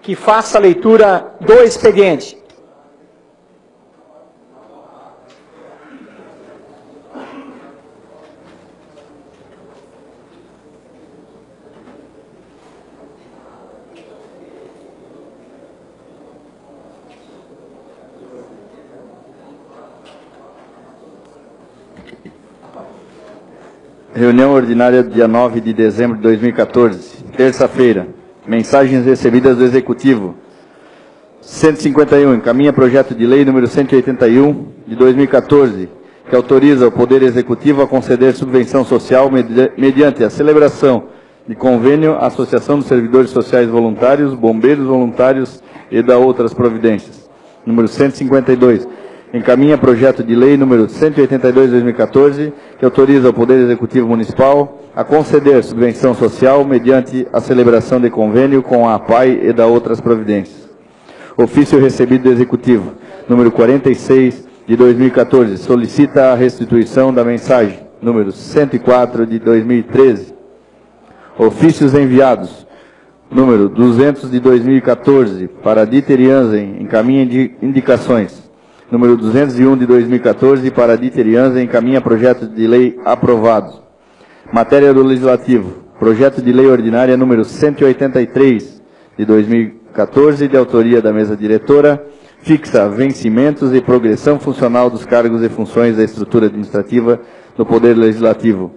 que faça a leitura do expediente. Reunião ordinária do dia 9 de dezembro de 2014, terça-feira. Mensagens recebidas do Executivo. 151. Encaminha projeto de lei número 181 de 2014, que autoriza o Poder Executivo a conceder subvenção social mediante a celebração de convênio à Associação dos Servidores Sociais Voluntários, Bombeiros Voluntários e da outras providências. Número 152. Encaminha projeto de lei número 182 de 2014, que autoriza o Poder Executivo Municipal a conceder subvenção social mediante a celebração de convênio com a APAI e da outras providências. Ofício recebido do Executivo, número 46 de 2014, solicita a restituição da mensagem, número 104 de 2013. Ofícios enviados, número 200 de 2014, para Dieter Jansen, encaminha indicações. Número 201 de 2014, para Dieter Jansen, encaminha projeto de lei aprovado. Matéria do Legislativo. Projeto de lei ordinária número 183 de 2014, de autoria da mesa diretora, fixa vencimentos e progressão funcional dos cargos e funções da estrutura administrativa do Poder Legislativo.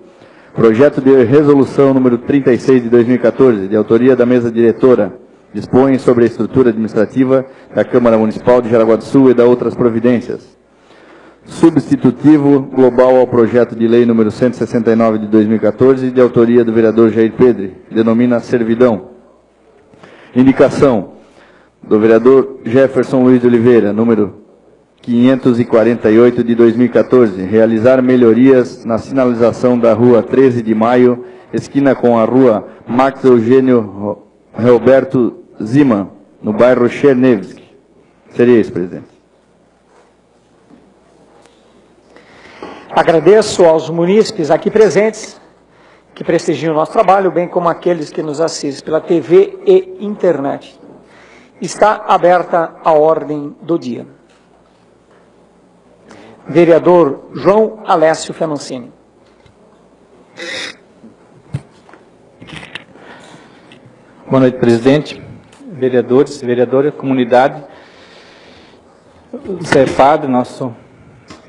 Projeto de resolução número 36 de 2014, de autoria da mesa diretora, dispõe sobre a estrutura administrativa da Câmara Municipal de Jaraguá do Sul e da outras providências. Substitutivo global ao projeto de lei número 169 de 2014, de autoria do vereador Jair Pedre, denomina servidão. Indicação do vereador Jefferson Luiz de Oliveira, número 548 de 2014, realizar melhorias na sinalização da rua 13 de Maio, esquina com a rua Max Eugênio Roberto Zima, no bairro Chernevski. Seria isso, presidente. Agradeço aos munícipes aqui presentes, que prestigiam o nosso trabalho, bem como aqueles que nos assistem pela TV e internet. Está aberta a ordem do dia. Vereador João Alessio Fenoncini. Boa noite, presidente, vereadores, vereadora, comunidade, Zé Padre, nosso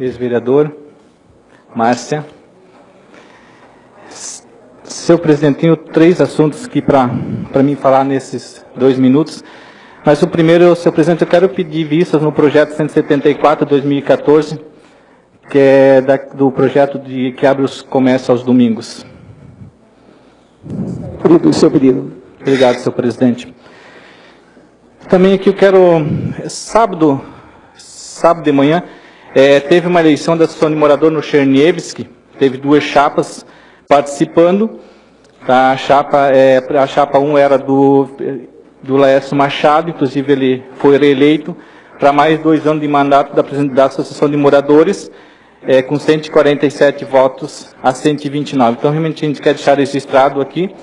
ex-vereador, Márcia. Seu presidente, tenho 3 assuntos aqui para mim falar nesses 2 minutos. Mas o primeiro, seu presidente, eu quero pedir vistas no projeto 174 de 2014, que é do projeto que abre os comércios aos domingos. Seu pedido. Obrigado, senhor presidente. Também aqui eu quero, sábado de manhã, teve uma eleição da Associação de Morador no Chernevski, teve 2 chapas participando. A chapa 1 era do Laércio Machado, inclusive ele foi reeleito para mais 2 anos de mandato da Associação de Moradores, com 147 votos a 129. Então, realmente, a gente quer deixar registrado aqui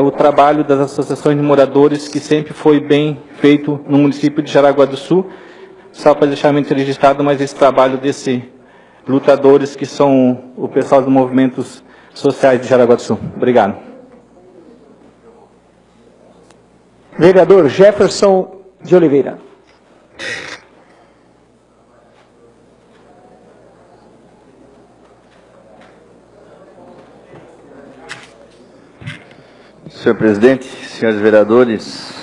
o trabalho das associações de moradores, que sempre foi bem feito no município de Jaraguá do Sul. Só para deixar registrado, mas esse trabalho desses lutadores, que são o pessoal dos movimentos sociais de Jaraguá do Sul. Obrigado. Vereador Jefferson de Oliveira. Senhor presidente, senhores vereadores,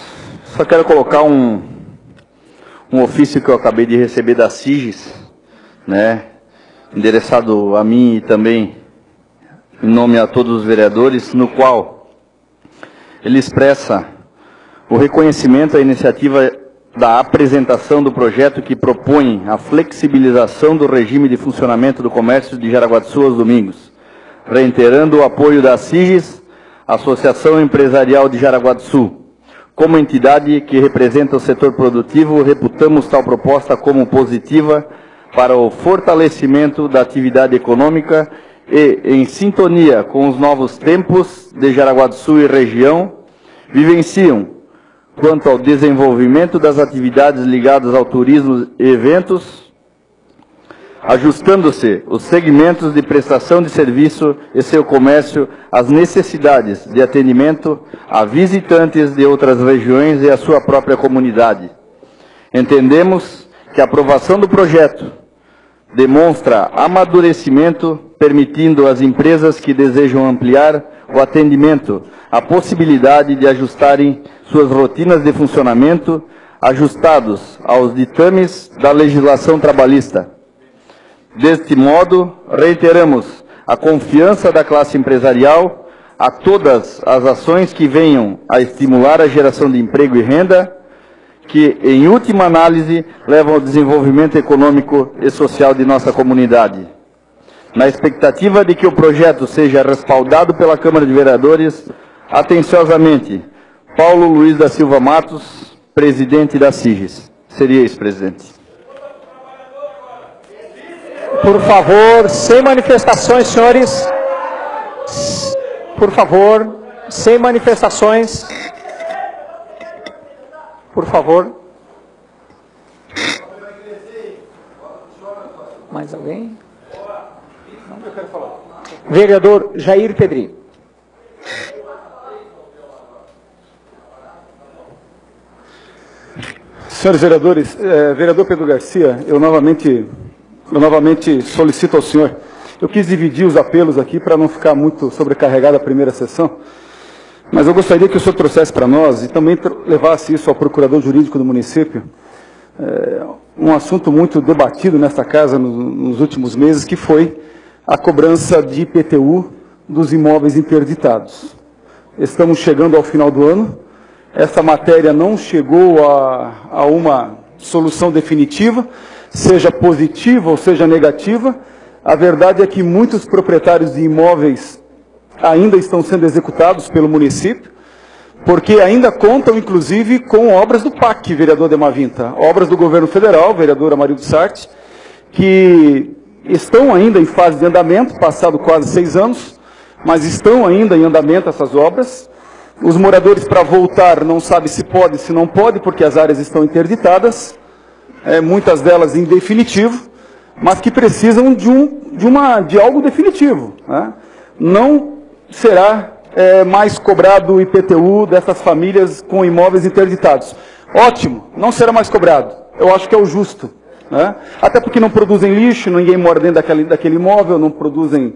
só quero colocar um ofício que eu acabei de receber da SIGES, endereçado a mim e também em nome a todos os vereadores, no qual ele expressa o reconhecimento à iniciativa da apresentação do projeto que propõe a flexibilização do regime de funcionamento do comércio de Jaraguá do Sul aos domingos, reiterando o apoio da SIGES, Associação Empresarial de Jaraguá do Sul. Como entidade que representa o setor produtivo, reputamos tal proposta como positiva para o fortalecimento da atividade econômica e em sintonia com os novos tempos de Jaraguá do Sul e região, vivenciam quanto ao desenvolvimento das atividades ligadas ao turismo e eventos, ajustando-se os segmentos de prestação de serviço e seu comércio às necessidades de atendimento a visitantes de outras regiões e à sua própria comunidade. Entendemos que a aprovação do projeto demonstra amadurecimento, permitindo às empresas que desejam ampliar o atendimento a possibilidade de ajustarem suas rotinas de funcionamento, ajustados aos ditames da legislação trabalhista. Deste modo, reiteramos a confiança da classe empresarial a todas as ações que venham a estimular a geração de emprego e renda, que, em última análise, levam ao desenvolvimento econômico e social de nossa comunidade. Na expectativa de que o projeto seja respaldado pela Câmara de Vereadores, atenciosamente, Paulo Luiz da Silva Matos, presidente da SIGES. Seria isso, presidente. Por favor, sem manifestações, senhores. Por favor, sem manifestações. Por favor. Mais alguém? Vereador Jair Pedrinho. Senhores vereadores, vereador Pedro Garcia, eu novamente solicito ao senhor, eu quis dividir os apelos aqui para não ficar muito sobrecarregada a primeira sessão, mas eu gostaria que o senhor trouxesse para nós e também levasse isso ao procurador jurídico do município, um assunto muito debatido nesta casa nos últimos meses, que foi a cobrança de IPTU dos imóveis interditados. Estamos chegando ao final do ano, essa matéria não chegou a uma solução definitiva, seja positiva ou seja negativa. A verdade é que muitos proprietários de imóveis ainda estão sendo executados pelo município, porque ainda contam, inclusive, com obras do PAC, vereador Demavinta, obras do governo federal, vereador Amarildo Sarti, que estão ainda em fase de andamento, passado quase 6 anos, mas estão ainda em andamento essas obras. Os moradores, para voltar, não sabem se pode, se não pode, porque as áreas estão interditadas, muitas delas em definitivo, mas que precisam de algo definitivo, né? Não será mais cobrado o IPTU dessas famílias com imóveis interditados. Ótimo, não será mais cobrado. Eu acho que é o justo, né? Até porque não produzem lixo, ninguém mora dentro daquele imóvel, não produzem...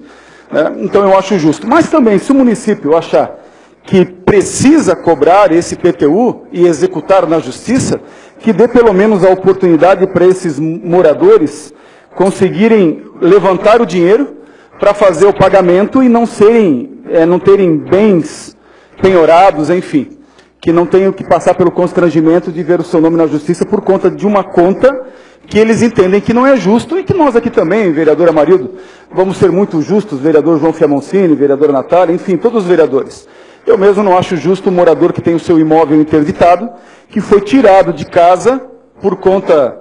Então eu acho justo. Mas também, se o município achar que precisa cobrar esse IPTU e executar na justiça, que dê pelo menos a oportunidade para esses moradores conseguirem levantar o dinheiro para fazer o pagamento e não terem bens penhorados, enfim, que não tenham que passar pelo constrangimento de ver o seu nome na justiça por conta de uma conta que eles entendem que não é justo, e que nós aqui também, vereador Amarildo, vamos ser muito justos, vereador João Fiamoncini, vereador Natália, enfim, todos os vereadores. Eu mesmo não acho justo um morador que tem o seu imóvel interditado, que foi tirado de casa por conta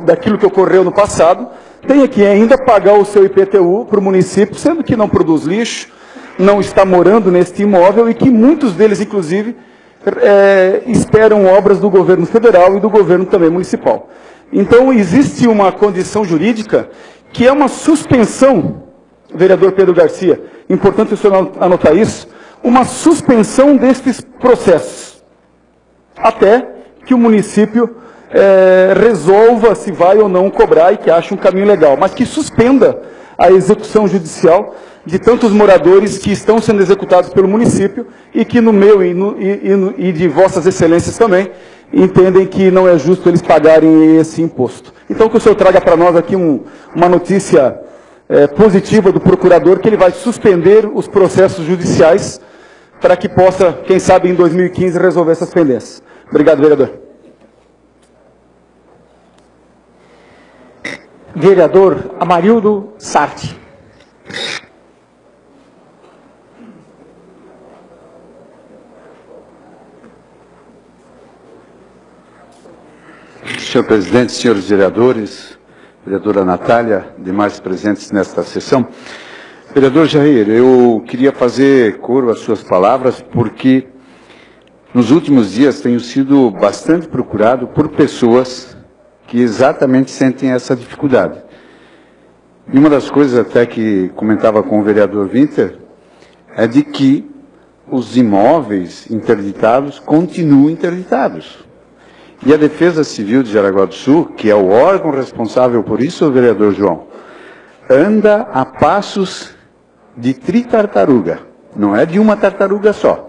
daquilo que ocorreu no passado, tenha que ainda pagar o seu IPTU para o município, sendo que não produz lixo, não está morando neste imóvel, e que muitos deles, inclusive, esperam obras do governo federal e do governo também municipal. Então, existe uma condição jurídica que é uma suspensão, vereador Pedro Garcia, importante o senhor anotar isso, uma suspensão destes processos, até que o município resolva se vai ou não cobrar e que ache um caminho legal, mas que suspenda a execução judicial de tantos moradores que estão sendo executados pelo município e que no meu e de vossas excelências também entendem que não é justo eles pagarem esse imposto. Então que o senhor traga para nós aqui uma notícia positiva do procurador, que ele vai suspender os processos judiciais para que possa, quem sabe, em 2015 resolver essas pendências. Obrigado, vereador. Vereador Amarildo Sarti. Senhor presidente, senhores vereadores, vereadora Natália, demais presentes nesta sessão. Vereador Jair, eu queria fazer coro às suas palavras, porque nos últimos dias tenho sido bastante procurado por pessoas que exatamente sentem essa dificuldade. E uma das coisas até que comentava com o vereador Winter é de que os imóveis interditados continuam interditados. E a Defesa Civil de Jaraguá do Sul, que é o órgão responsável por isso, vereador João, anda a passos de tritartaruga, não é de uma tartaruga só.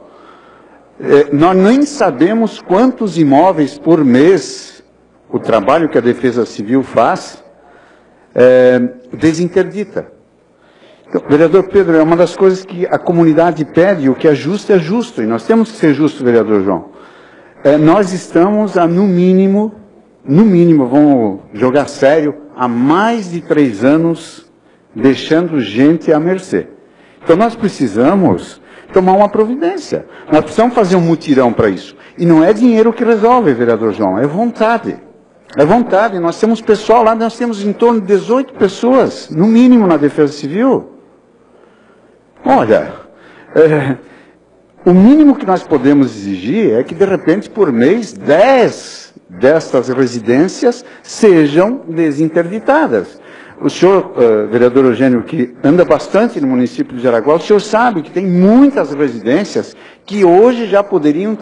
Nós nem sabemos quantos imóveis por mês o trabalho que a Defesa Civil faz desinterdita. Então, vereador Pedro, é uma das coisas que a comunidade pede, o que é justo, e nós temos que ser justos, vereador João. Nós estamos, no mínimo, vamos jogar sério, há mais de 3 anos deixando gente à mercê. Então nós precisamos tomar uma providência. Nós precisamos fazer um mutirão para isso. E não é dinheiro que resolve, vereador João, é vontade. É vontade. Nós temos pessoal lá, nós temos em torno de 18 pessoas, no mínimo, na Defesa Civil. Olha, o mínimo que nós podemos exigir é que, de repente, por mês, 10 destas residências sejam desinterditadas. O senhor, vereador Eugênio, que anda bastante no município de Jaraguá, o senhor sabe que tem muitas residências que hoje já poderiam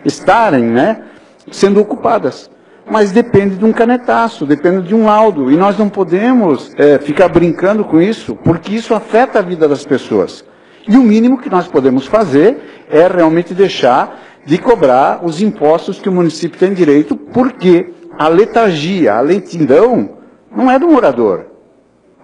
estarem, né, sendo ocupadas. Mas depende de um canetaço, depende de um laudo. E nós não podemos ficar brincando com isso, porque isso afeta a vida das pessoas. E o mínimo que nós podemos fazer é realmente deixar de cobrar os impostos que o município tem direito, porque a letargia, a lentidão, não é do morador.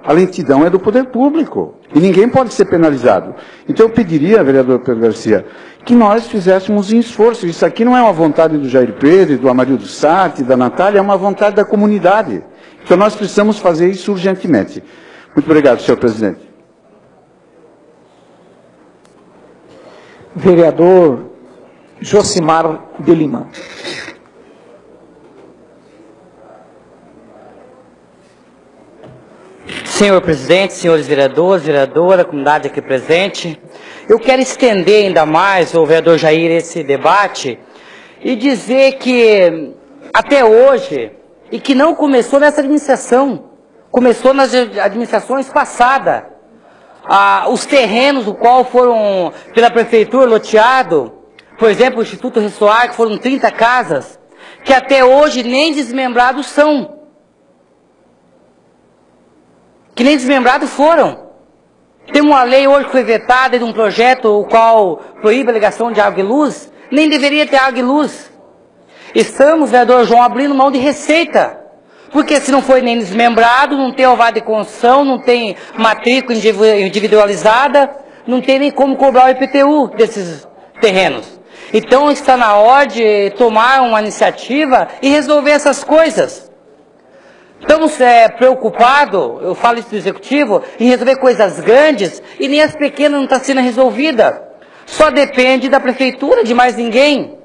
A lentidão é do poder público. E ninguém pode ser penalizado. Então eu pediria, vereador Pedro Garcia, que nós fizéssemos um esforço. Isso aqui não é uma vontade do Jair Pedro, do Amarildo Sati, da Natália, é uma vontade da comunidade. Então nós precisamos fazer isso urgentemente. Muito obrigado, senhor presidente. Vereador Josimar de Lima. Senhor presidente, senhores vereadores, vereadora, comunidade aqui presente, eu quero estender ainda mais, o vereador Jair, esse debate e dizer que até hoje, e que não começou nessa administração, começou nas administrações passadas, os terrenos, o qual foram pela prefeitura loteado, por exemplo, o Instituto Ressoar, que foram 30 casas, que até hoje nem desmembrados são. Que nem desmembrados foram. Tem uma lei hoje que foi vetada de um projeto o qual proíbe a ligação de água e luz, nem deveria ter água e luz. Estamos, vereador João, abrindo mão de receita. Porque se não foi nem desmembrado, não tem alvará de construção, não tem matrícula individualizada, não tem nem como cobrar o IPTU desses terrenos. Então está na hora de tomar uma iniciativa e resolver essas coisas. Estamos preocupados, eu falo isso do Executivo, em resolver coisas grandes e nem as pequenas não estão sendo resolvidas. Só depende da Prefeitura, de mais ninguém.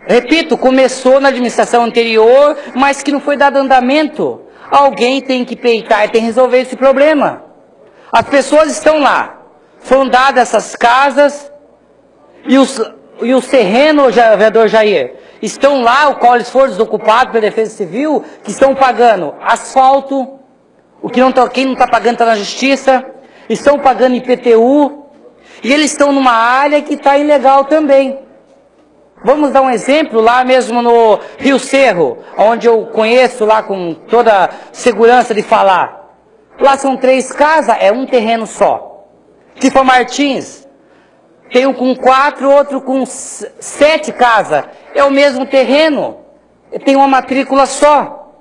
Repito, começou na administração anterior, mas que não foi dado andamento. Alguém tem que peitar e tem que resolver esse problema. As pessoas estão lá, foram dadas essas casas e os terrenos, vereador Jair, estão lá, o qual eles foram desocupados pela Defesa Civil, que estão pagando asfalto, quem não está pagando está na Justiça, estão pagando IPTU, e eles estão numa área que está ilegal também. Vamos dar um exemplo, lá mesmo no Rio Cerro, onde eu conheço lá com toda segurança de falar. Lá são 3 casas, é um terreno só. Tipo a Martins, tem um com 4, outro com 7 casas. É o mesmo terreno, tem uma matrícula só.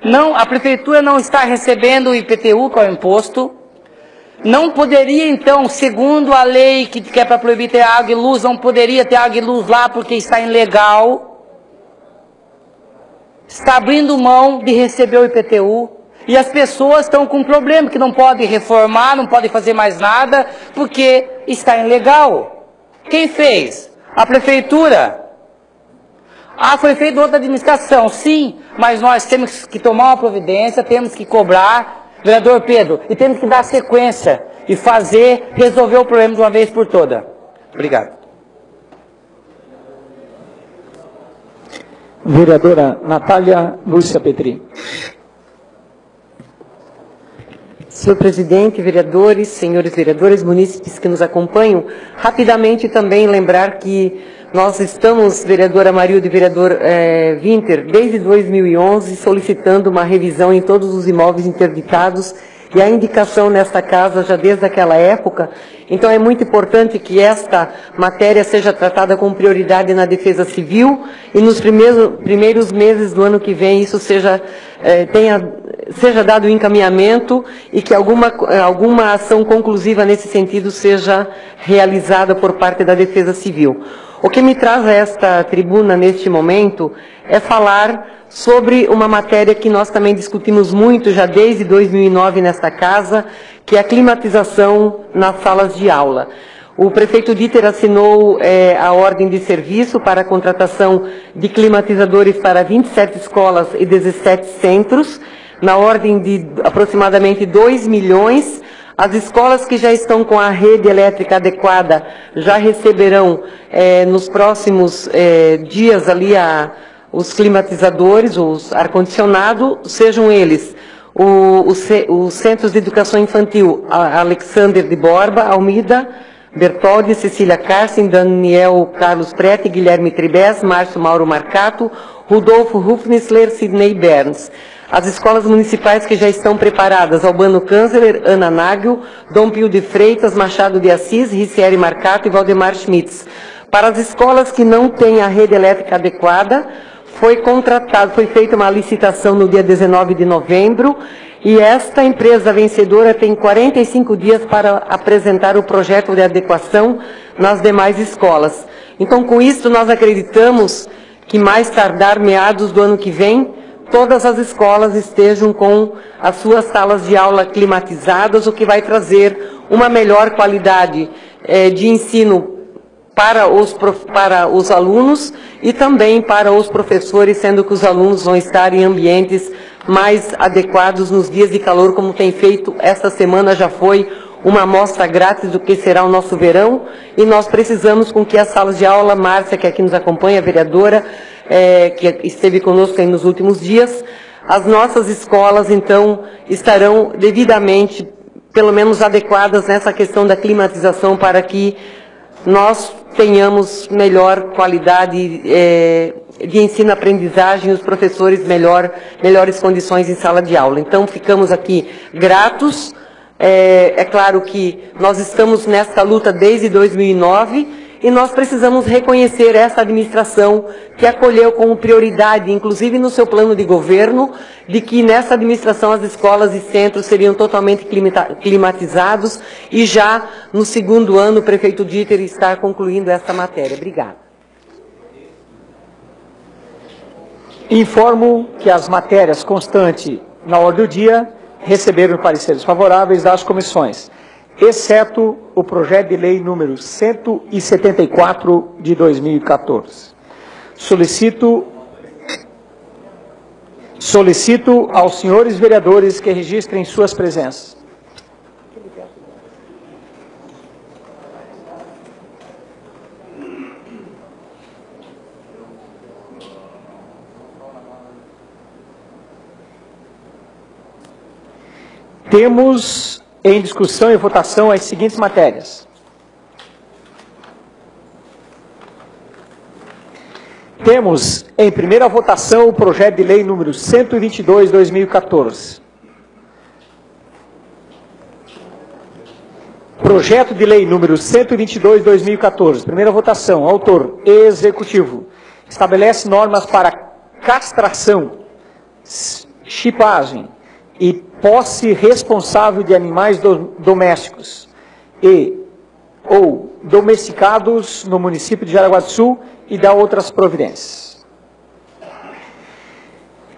Não, a prefeitura não está recebendo o IPTU, que é o imposto. Não poderia, então, segundo a lei que é para proibir ter água e luz, não poderia ter água e luz lá porque está ilegal. Está abrindo mão de receber o IPTU. E as pessoas estão com um problema, que não podem reformar, não podem fazer mais nada, porque está ilegal. Quem fez? A prefeitura. Foi feito outra administração, sim, mas nós temos que tomar uma providência, temos que cobrar, vereador Pedro, e temos que dar sequência e resolver o problema de uma vez por todas. Obrigado. Vereadora Natália Lúcia Petri. Senhor presidente, vereadores, senhores vereadores, munícipes que nos acompanham, rapidamente também lembrar que nós estamos, vereadora Marilde e vereador Winter, desde 2011, solicitando uma revisão em todos os imóveis interditados e a indicação nesta casa já desde aquela época. Então é muito importante que esta matéria seja tratada com prioridade na Defesa Civil e nos primeiros meses do ano que vem isso seja dado encaminhamento e que alguma ação conclusiva nesse sentido seja realizada por parte da Defesa Civil. O que me traz a esta tribuna neste momento é falar sobre uma matéria que nós também discutimos muito já desde 2009 nesta casa, que é a climatização nas salas de aula. O prefeito Dieter assinou a ordem de serviço para a contratação de climatizadores para 27 escolas e 17 centros, na ordem de aproximadamente 2 milhões. As escolas que já estão com a rede elétrica adequada já receberão nos próximos dias ali os climatizadores, os ar-condicionado, sejam eles os Centros de Educação Infantil Alexander de Borba, Almida, Bertoldi, Cecília Carsten, Daniel Carlos Prete, Guilherme Tribes, Márcio Mauro Marcato, Rudolfo Hufnisler, Sidney Berns. As escolas municipais que já estão preparadas, Albano Kanzler, Ana Nagel, Dom Pio de Freitas, Machado de Assis, Ricieri Marcato e Valdemar Schmitz. Para as escolas que não têm a rede elétrica adequada, foi feita uma licitação no dia 19 de novembro e esta empresa vencedora tem 45 dias para apresentar o projeto de adequação nas demais escolas. Então, com isso, nós acreditamos que mais tardar meados do ano que vem, todas as escolas estejam com as suas salas de aula climatizadas, o que vai trazer uma melhor qualidade de ensino para os alunos e também para os professores, sendo que os alunos vão estar em ambientes mais adequados nos dias de calor, como tem feito esta semana, já foi uma amostra grátis do que será o nosso verão, e nós precisamos com que as salas de aula, Márcia, que aqui nos acompanha, a vereadora, que esteve conosco aí nos últimos dias, as nossas escolas, então, estarão devidamente, pelo menos adequadas nessa questão da climatização, para que nós tenhamos melhor qualidade de ensino-aprendizagem, os professores melhores condições em sala de aula. Então, ficamos aqui gratos. É claro que nós estamos nessa luta desde 2009 e nós precisamos reconhecer essa administração que acolheu como prioridade, inclusive no seu plano de governo, de que nessa administração as escolas e centros seriam totalmente climatizados e já no segundo ano o prefeito Dieter está concluindo esta matéria. Obrigada. Informo que as matérias constantes na ordem do dia receberam pareceres favoráveis das comissões, exceto o projeto de lei número 174 de 2014. Solicito aos senhores vereadores que registrem suas presenças. Temos em discussão e votação as seguintes matérias. Temos em primeira votação o projeto de lei número 122 de 2014. Projeto de lei número 122 de 2014. Primeira votação. Autor: Executivo. Estabelece normas para castração, chipagem e posse responsável de animais domésticos ou domesticados no município de Jaraguá do Sul e dá outras providências.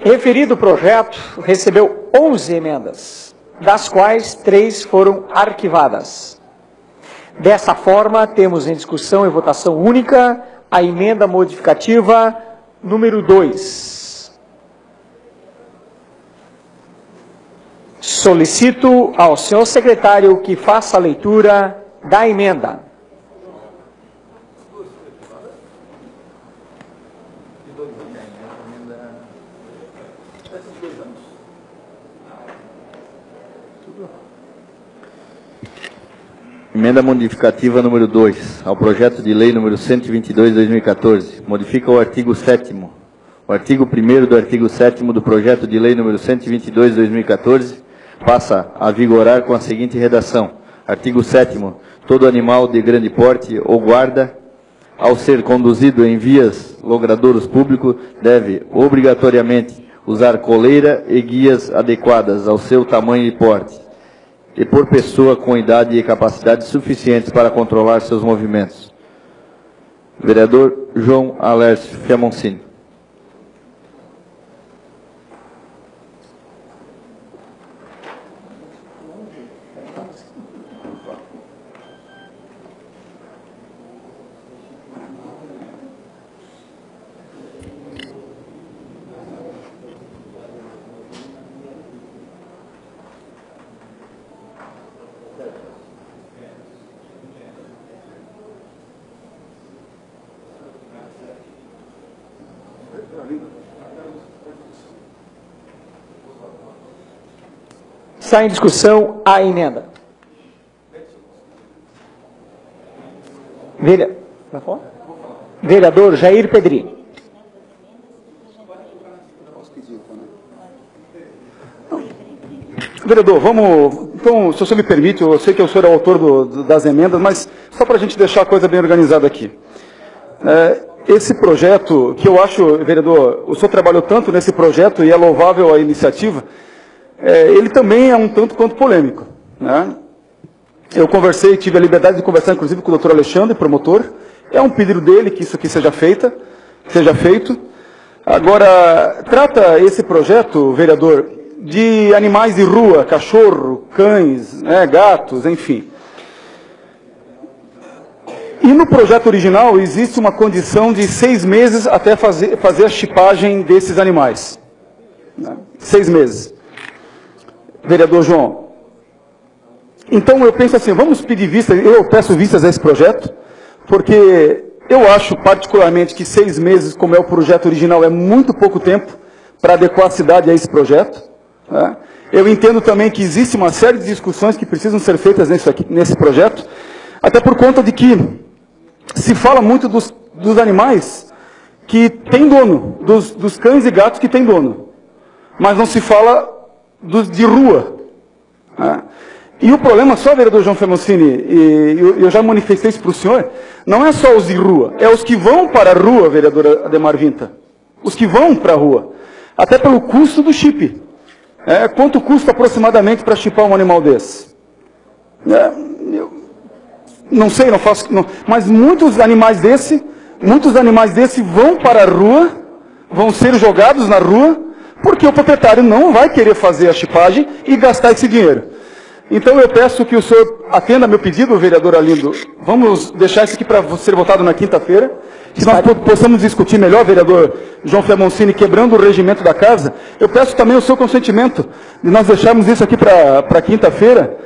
Referido projeto recebeu 11 emendas, das quais 3 foram arquivadas. Dessa forma, temos em discussão e votação única a emenda modificativa número 2. Solicito ao senhor secretário que faça a leitura da emenda. Emenda modificativa número 2, ao projeto de lei número 122 de 2014, modifica o artigo 7º. O artigo 1º do artigo 7º do projeto de lei número 122 de 2014 passa a vigorar com a seguinte redação. Artigo 7º. Todo animal de grande porte ou guarda, ao ser conduzido em vias logradouros públicos, deve obrigatoriamente usar coleira e guias adequadas ao seu tamanho e porte, e por pessoa com idade e capacidade suficientes para controlar seus movimentos. Vereador João Alércio Fiamoncini. Está em discussão a emenda. Vereador Jair Pedrini. Vereador, vamos... Então, se o senhor me permite, eu sei que o senhor é o autor das emendas, mas só para a gente deixar a coisa bem organizada aqui. Esse projeto, que eu acho, vereador, o senhor trabalhou tanto nesse projeto e é louvável a iniciativa, ele também é um tanto quanto polêmico, né? Eu conversei, tive a liberdade de conversar, inclusive, com o doutor Alexandre, promotor. É um pedido dele que isso aqui seja feito. Agora, trata esse projeto, vereador, de animais de rua, cachorro, cães, gatos, enfim. E no projeto original existe uma condição de 6 meses até fazer a chipagem desses animais. 6 meses. Vereador João, então eu penso assim, vamos pedir vistas, eu peço vistas a esse projeto, porque eu acho particularmente que 6 meses, como é o projeto original, é muito pouco tempo para adequar a cidade a esse projeto. Né? Eu entendo também que existe uma série de discussões que precisam ser feitas nesse projeto, até por conta de que se fala muito dos animais que têm dono, dos cães e gatos que têm dono, mas não se fala dos de rua. Né? E o problema só, vereador João Fiamoncini, e eu já manifestei isso para o senhor, não é só os de rua, é os que vão para a rua, vereador Ademar Vinta. Os que vão para a rua. Até pelo custo do chip. Quanto custa aproximadamente para chipar um animal desse? Eu não sei, não faço... Não, mas muitos animais desse vão para a rua, vão ser jogados na rua, porque o proprietário não vai querer fazer a chipagem e gastar esse dinheiro. Então eu peço que o senhor atenda meu pedido, vereador Arlindo. Vamos deixar isso aqui para ser votado na quinta-feira. Que nós possamos discutir melhor, vereador João Fiamoncini, quebrando o regimento da casa. Eu peço também o seu consentimento de nós deixarmos isso aqui para quinta-feira,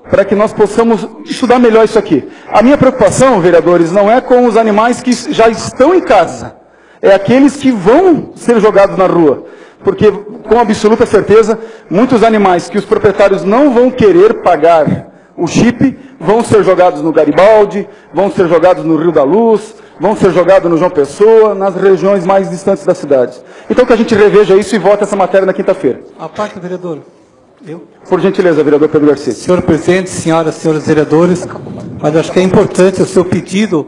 para que nós possamos estudar melhor isso aqui. A minha preocupação, vereadores, não é com os animais que já estão em casa. É aqueles que vão ser jogados na rua. Porque, com absoluta certeza, muitos animais que os proprietários não vão querer pagar o chip, vão ser jogados no Garibaldi, vão ser jogados no Rio da Luz, vão ser jogados no João Pessoa, nas regiões mais distantes da cidade. Então que a gente reveja isso e vote essa matéria na quinta-feira. A parte, vereador. Eu? Por gentileza, vereador Pedro Garcia. Senhor presidente, senhoras e senhores vereadores, mas acho que é importante o seu pedido,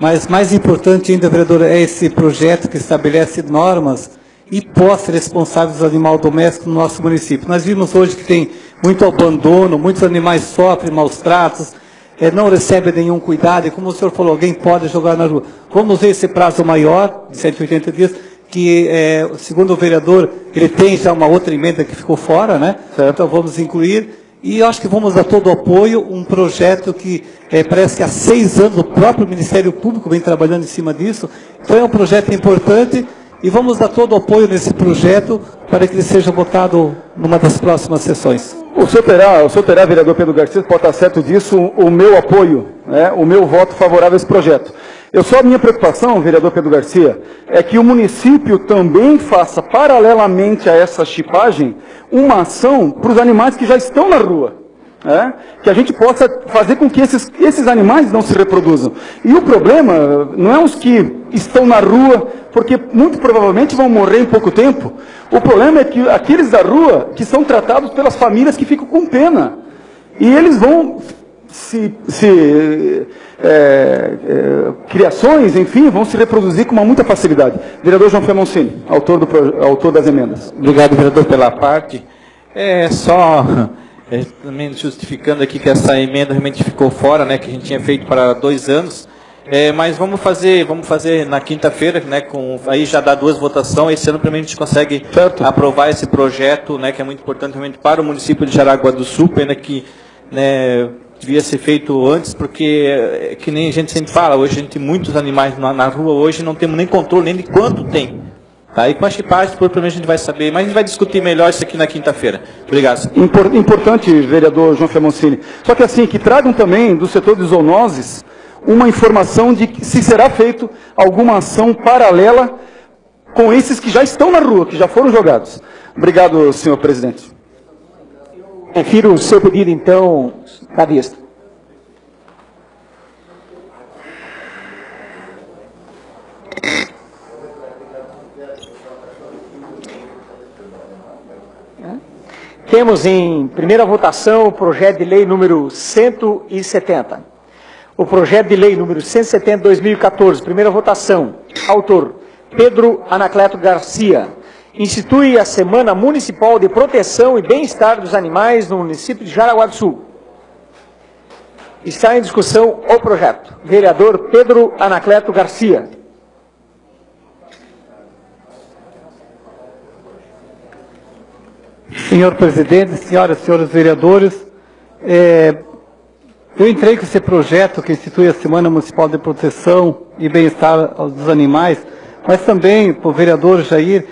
mas mais importante ainda, vereador, é esse projeto que estabelece normas e posses responsáveis do animal doméstico no nosso município. Nós vimos hoje que tem muito abandono, muitos animais sofrem maus tratos, não recebem nenhum cuidado, e como o senhor falou, alguém pode jogar na rua. Vamos ver esse prazo maior, de 180 dias, que, segundo o vereador, ele tem já uma outra emenda que ficou fora, né? Certo. Então vamos incluir, e eu acho que vamos dar todo o apoio, um projeto que parece que há 6 anos o próprio Ministério Público vem trabalhando em cima disso, então é um projeto importante, e vamos dar todo o apoio nesse projeto para que ele seja votado numa das próximas sessões. O senhor terá, vereador Pedro Garcia, pode estar certo disso, o meu apoio, o meu voto favorável a esse projeto. A minha preocupação, vereador Pedro Garcia, é que o município também faça, paralelamente a essa chipagem, uma ação para os animais que já estão na rua. Que a gente possa fazer com que esses animais não se reproduzam. E o problema não é os que estão na rua, porque muito provavelmente vão morrer em pouco tempo. O problema é que aqueles da rua que são tratados pelas famílias que ficam com pena. E eles vão criações, enfim, vão se reproduzir com muita facilidade. Vereador João Femoncini, autor das emendas. Obrigado, vereador, pela parte. Também justificando aqui que essa emenda realmente ficou fora, né, que a gente tinha feito para 2 anos. Mas vamos fazer na quinta-feira, né, aí já dá 2 votações. Esse ano, primeiro, a gente consegue aprovar esse projeto, né, que é muito importante realmente para o município de Jaraguá do Sul, pena que, né, devia ser feito antes, porque, que nem a gente sempre fala, hoje a gente tem muitos animais na rua, hoje não temos nem controle nem de quanto tem. Tá? E com a chipagem, provavelmente a gente vai saber, mas a gente vai discutir melhor isso aqui na quinta-feira. Obrigado. Importante, vereador João Femoncini. Só que assim, que tragam também do setor de zoonoses uma informação de que se será feito alguma ação paralela com esses que já estão na rua, que já foram jogados. Obrigado, senhor presidente. Refiro o seu pedido, então, à vista. Temos em primeira votação o projeto de lei número 170. O projeto de lei número 170 de 2014, primeira votação. Autor, Pedro Anacleto Garcia. Institui a Semana Municipal de Proteção e Bem-Estar dos Animais no município de Jaraguá do Sul. Está em discussão o projeto. Vereador Pedro Anacleto Garcia. Senhor presidente, senhoras e senhores vereadores, eu entrei com esse projeto que institui a Semana Municipal de Proteção e Bem-Estar dos Animais, mas também, para o vereador Jair,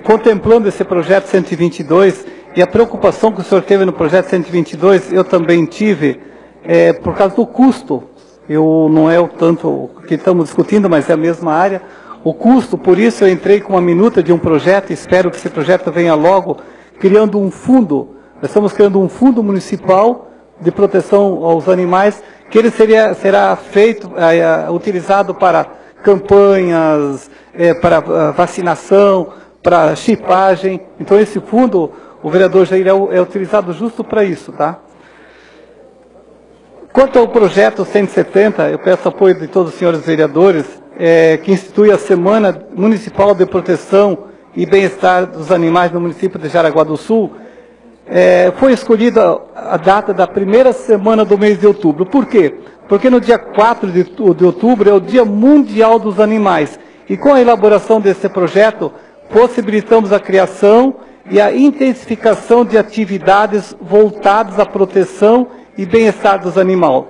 contemplando esse projeto 122 e a preocupação que o senhor teve no projeto 122, eu também tive, por causa do custo. Não é o tanto que estamos discutindo, mas é a mesma área. O custo, por isso eu entrei com uma minuta de um projeto, espero que esse projeto venha logo, criando um fundo. Nós estamos criando um fundo municipal de proteção aos animais, que ele será feito, utilizado para campanhas, para vacinação, para chipagem. Então esse fundo, o vereador Jair, é utilizado justo para isso, tá? Quanto ao projeto 170, eu peço apoio de todos os senhores vereadores, que institui a Semana Municipal de Proteção e Bem-Estar dos Animais no município de Jaraguá do Sul. Foi escolhida a data da primeira semana do mês de outubro. Por quê? Porque no dia 4 de outubro é o Dia Mundial dos Animais. E com a elaboração desse projeto, possibilitamos a criação e a intensificação de atividades voltadas à proteção e bem-estar dos animais.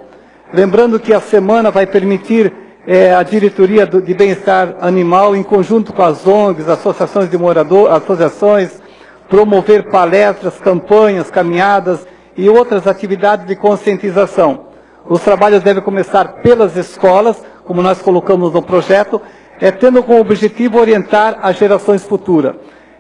Lembrando que a semana vai permitir a diretoria de bem-estar animal, em conjunto com as ONGs, associações de moradores, associações, promover palestras, campanhas, caminhadas e outras atividades de conscientização. Os trabalhos devem começar pelas escolas, como nós colocamos no projeto, tendo como objetivo orientar as gerações futuras.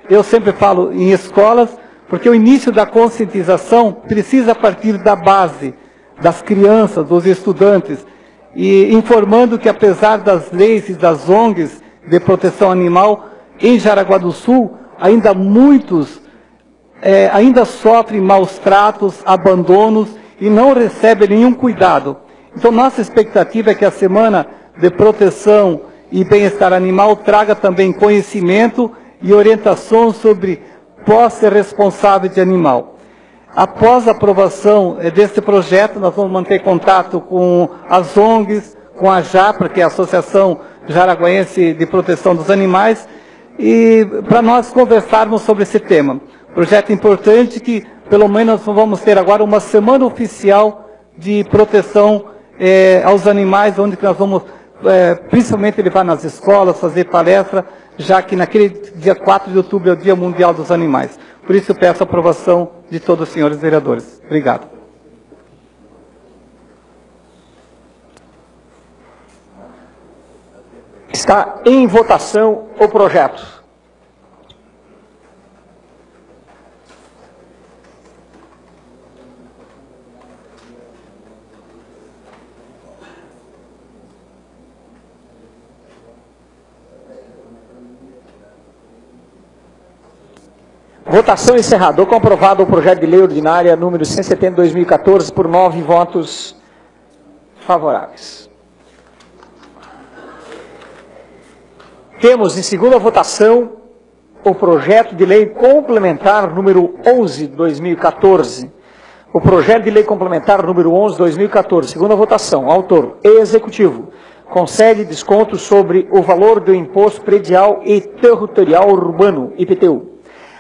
Eu sempre falo em escolas, porque o início da conscientização precisa partir da base, das crianças, dos estudantes, e informando que apesar das leis e das ONGs de proteção animal, em Jaraguá do Sul, ainda muitos ainda sofrem maus tratos, abandonos e não recebem nenhum cuidado. Então nossa expectativa é que a Semana de Proteção e Bem-Estar Animal traga também conhecimento e orientação sobre posse responsável de animal. Após a aprovação desse projeto, nós vamos manter contato com as ONGs, com a JAPRA, que é a Associação Jaraguense de Proteção dos Animais, e para nós conversarmos sobre esse tema. Projeto importante que, pelo menos, vamos ter agora uma semana oficial de proteção aos animais, onde nós vamos, principalmente, levar nas escolas, fazer palestra, já que naquele dia 4 de outubro é o Dia Mundial dos Animais. Por isso eu peço a aprovação de todos os senhores vereadores. Obrigado. Está em votação o projeto. Votação encerrada. Dou como aprovado o projeto de lei ordinária número 170 de 2014 por 9 votos favoráveis. Temos em segunda votação o projeto de lei complementar número 11 de 2014. O projeto de lei complementar número 11 de 2014. Segunda votação. Autor: Executivo. Concede desconto sobre o valor do Imposto Predial e Territorial Urbano, IPTU.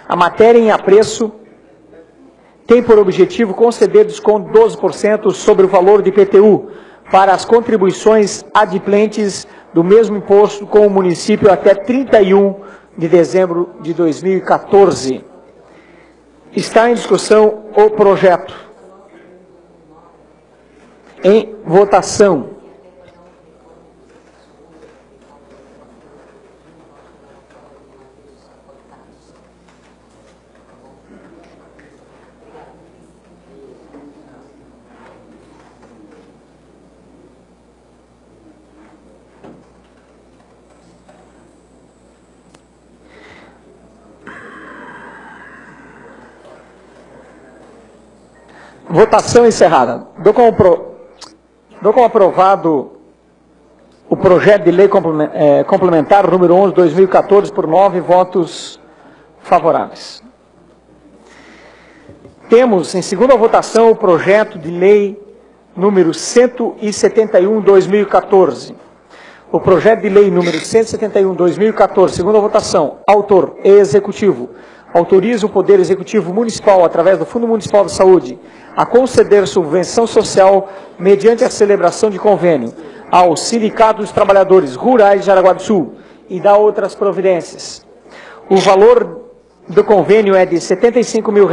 A matéria em apreço tem por objetivo conceder desconto de 12% sobre o valor do IPTU para as contribuições adimplentes do mesmo imposto com o município até 31 de dezembro de 2014. Está em discussão o projeto. Em votação. Votação encerrada. Dou como aprovado o projeto de lei complementar número 11 de 2014 por 9 votos favoráveis. Temos em segunda votação o projeto de lei número 171 de 2014. O projeto de lei número 171 de 2014, segunda votação. Autor: Executivo. Autoriza o Poder Executivo Municipal, através do Fundo Municipal de Saúde, a conceder subvenção social mediante a celebração de convênio ao Sindicato dos Trabalhadores Rurais de Jaraguá do Sul e dá outras providências. O valor do convênio é de R$ 75 mil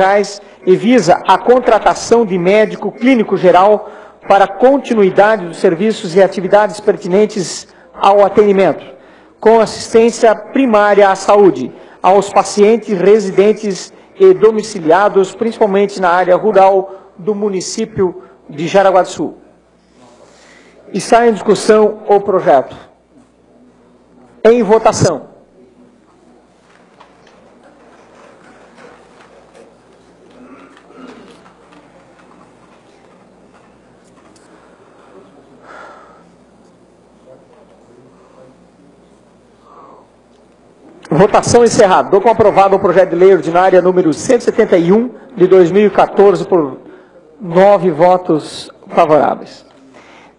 e visa a contratação de médico clínico geral para continuidade dos serviços e atividades pertinentes ao atendimento, com assistência primária à saúde, aos pacientes residentes e domiciliados, principalmente na área rural do município de Jaraguá do Sul. Está em discussão o projeto. Em votação. Votação encerrada. Dou como aprovado o projeto de lei ordinária número 171 de 2014 por 9 votos favoráveis.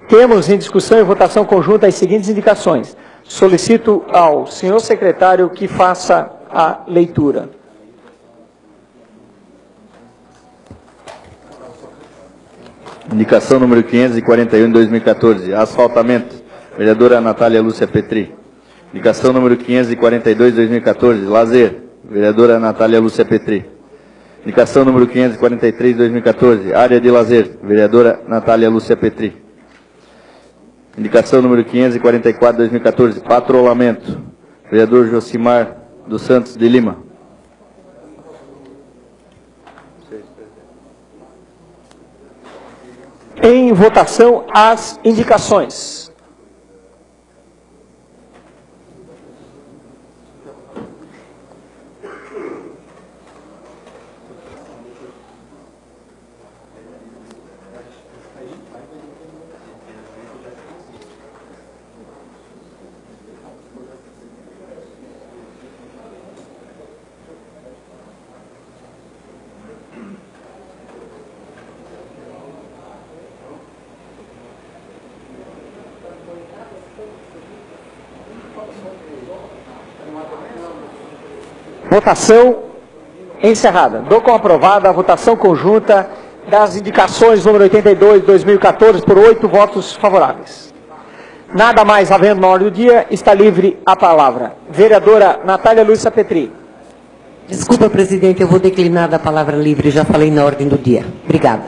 Temos em discussão e votação conjunta as seguintes indicações. Solicito ao senhor secretário que faça a leitura. Indicação número 541 de 2014. Asfaltamento. Vereadora Natália Lúcia Petri. Indicação número 542 de 2014, lazer, vereadora Natália Lúcia Petri. Indicação número 543 de 2014, área de lazer, vereadora Natália Lúcia Petri. Indicação número 544 de 2014, patrulhamento, vereador Josimar dos Santos de Lima. Em votação, as indicações. Votação encerrada. Dou como aprovada a votação conjunta das indicações número 82 de 2014 por 8 votos favoráveis. Nada mais havendo na ordem do dia, está livre a palavra. Vereadora Natália Lúcia Petri. Desculpa, presidente, eu vou declinar da palavra livre, já falei na ordem do dia. Obrigada.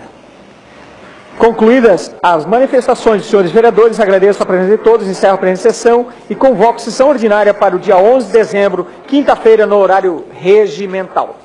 Concluídas as manifestações dos senhores vereadores, agradeço a presença de todos, encerro a presente sessão e convoco sessão ordinária para o dia 11 de dezembro, quinta-feira, no horário regimental.